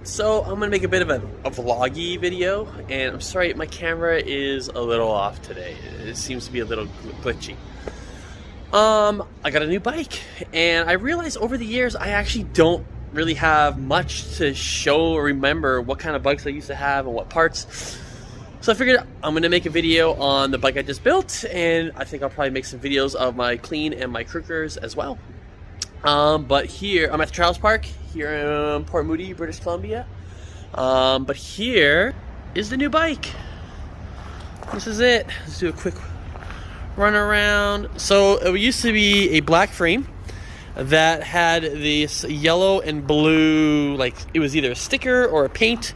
So I'm gonna make a bit of a vloggy video, and I'm sorry, my camera is a little off today. It seems to be a little glitchy. I got a new bike, and I realized over the years I actually don't really have much to show or remember what kind of bikes I used to have and what parts. So I figured I'm gonna make a video on the bike I just built, and I think I'll probably make some videos of my clean and my crookers as well. But here, I'm at the Trials Park here in Port Moody, British Columbia. But here is the new bike. This is it. Let's do a quick run around. So it used to be a black frame that had this yellow and blue, like it was either a sticker or a paint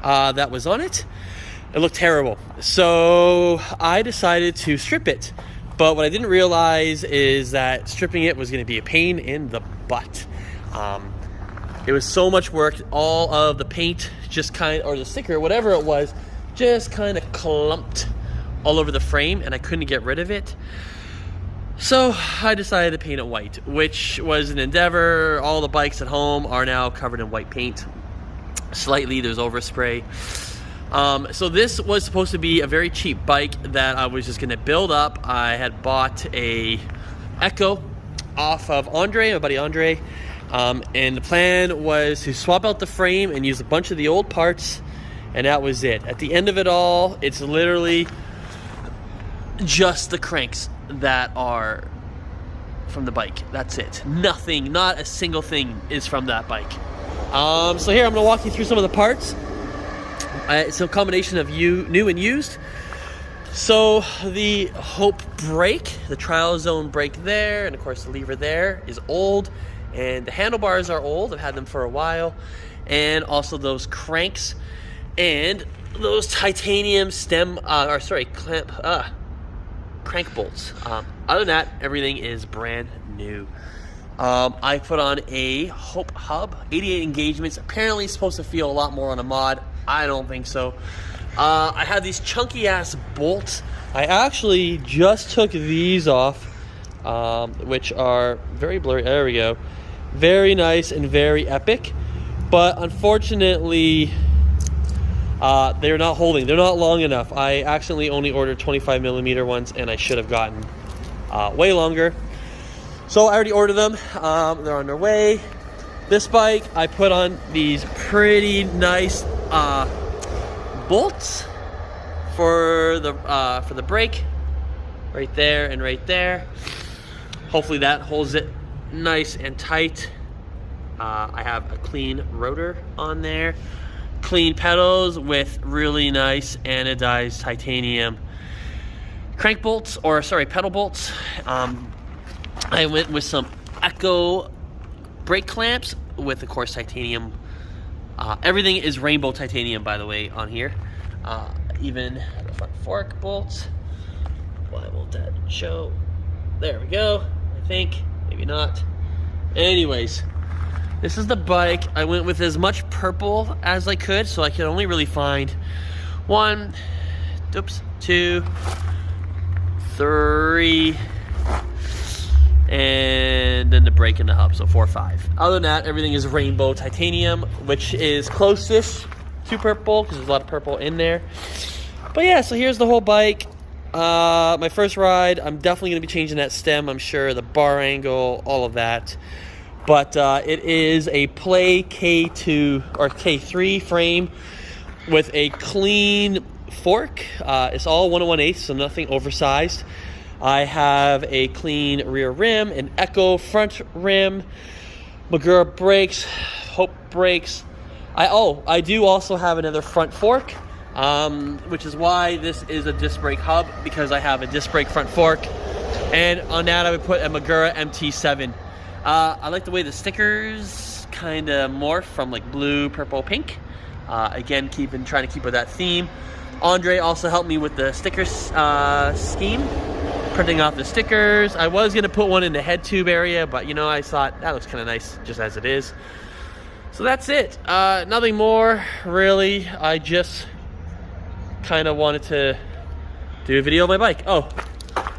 that was on it. It looked terrible. So I decided to strip it. But what I didn't realize is that stripping it was going to be a pain in the butt. It was so much work. All of the paint just or the sticker, whatever it was, just kind of clumped all over the frame, and I couldn't get rid of it. So I decided to paint it white, which was an endeavor. All the bikes at home are now covered in white paint. Slightly, there's overspray. So this was supposed to be a very cheap bike that I was just going to build up. I had bought a Echo off of Andre, my buddy Andre, and the plan was to swap out the frame and use a bunch of the old parts, and that was it. At the end of it all, it's literally just the cranks that are from the bike. That's it. Nothing, not a single thing is from that bike. So here I'm going to walk you through some of the parts. It's a combination of new and used. So the Hope brake, the Trial Zone brake there, and of course the lever there is old, and the handlebars are old. I've had them for a while, and also those cranks and those titanium crank bolts. Other than that, everything is brand new. I put on a Hope hub, 88 engagements. Apparently it's supposed to feel a lot more on a mod. I don't think so. I had these chunky ass bolts. I actually just took these off, which are very blurry. There we go. Very nice and very epic. But unfortunately, they're not holding. They're not long enough. I accidentally only ordered 25mm ones, and I should have gotten way longer. So I already ordered them. They're on their way. This bike, I put on these pretty nice bolts for the brake, right there and right there. Hopefully that holds it nice and tight. I have a clean rotor on there, clean pedals with really nice anodized titanium crank bolts, or sorry, pedal bolts. I went with some Echo brake clamps with, of course, titanium. Everything is rainbow titanium, by the way, on here. Even the front fork bolts. Why won't that show? There we go. I think. Maybe not. Anyways, this is the bike. I went with as much purple as I could, so I could only really find 1, 2, 3, and then the brake and the hub, so 4 or 5. Other than that, everything is rainbow titanium, which is closest to purple because there's a lot of purple in there. But yeah, so here's the whole bike. My first ride, I'm definitely going to be changing that stem, I'm sure, the bar angle, all of that. But it is a Play K2 or K3 frame with a clean fork. It's all 1 1/8, so nothing oversized. I have a clean rear rim, an Echo front rim, Magura brakes, Hope brakes. I do also have another front fork, which is why this is a disc brake hub, because I have a disc brake front fork. And on that I would put a Magura MT7. I like the way the stickers kind of morph from like blue, purple, pink. Again, trying to keep with that theme. Andre also helped me with the sticker scheme, printing off the stickers. I was going to put one in the head tube area, but I thought that looks kind of nice just as it is. So that's it. Nothing more really. I just kind of wanted to do a video of my bike. Oh,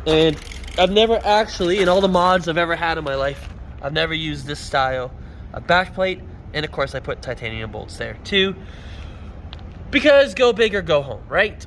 and I've never actually, in all the mods I've ever had in my life, I've never used this style of backplate. And of course I put titanium bolts there too, because go big or go home, right?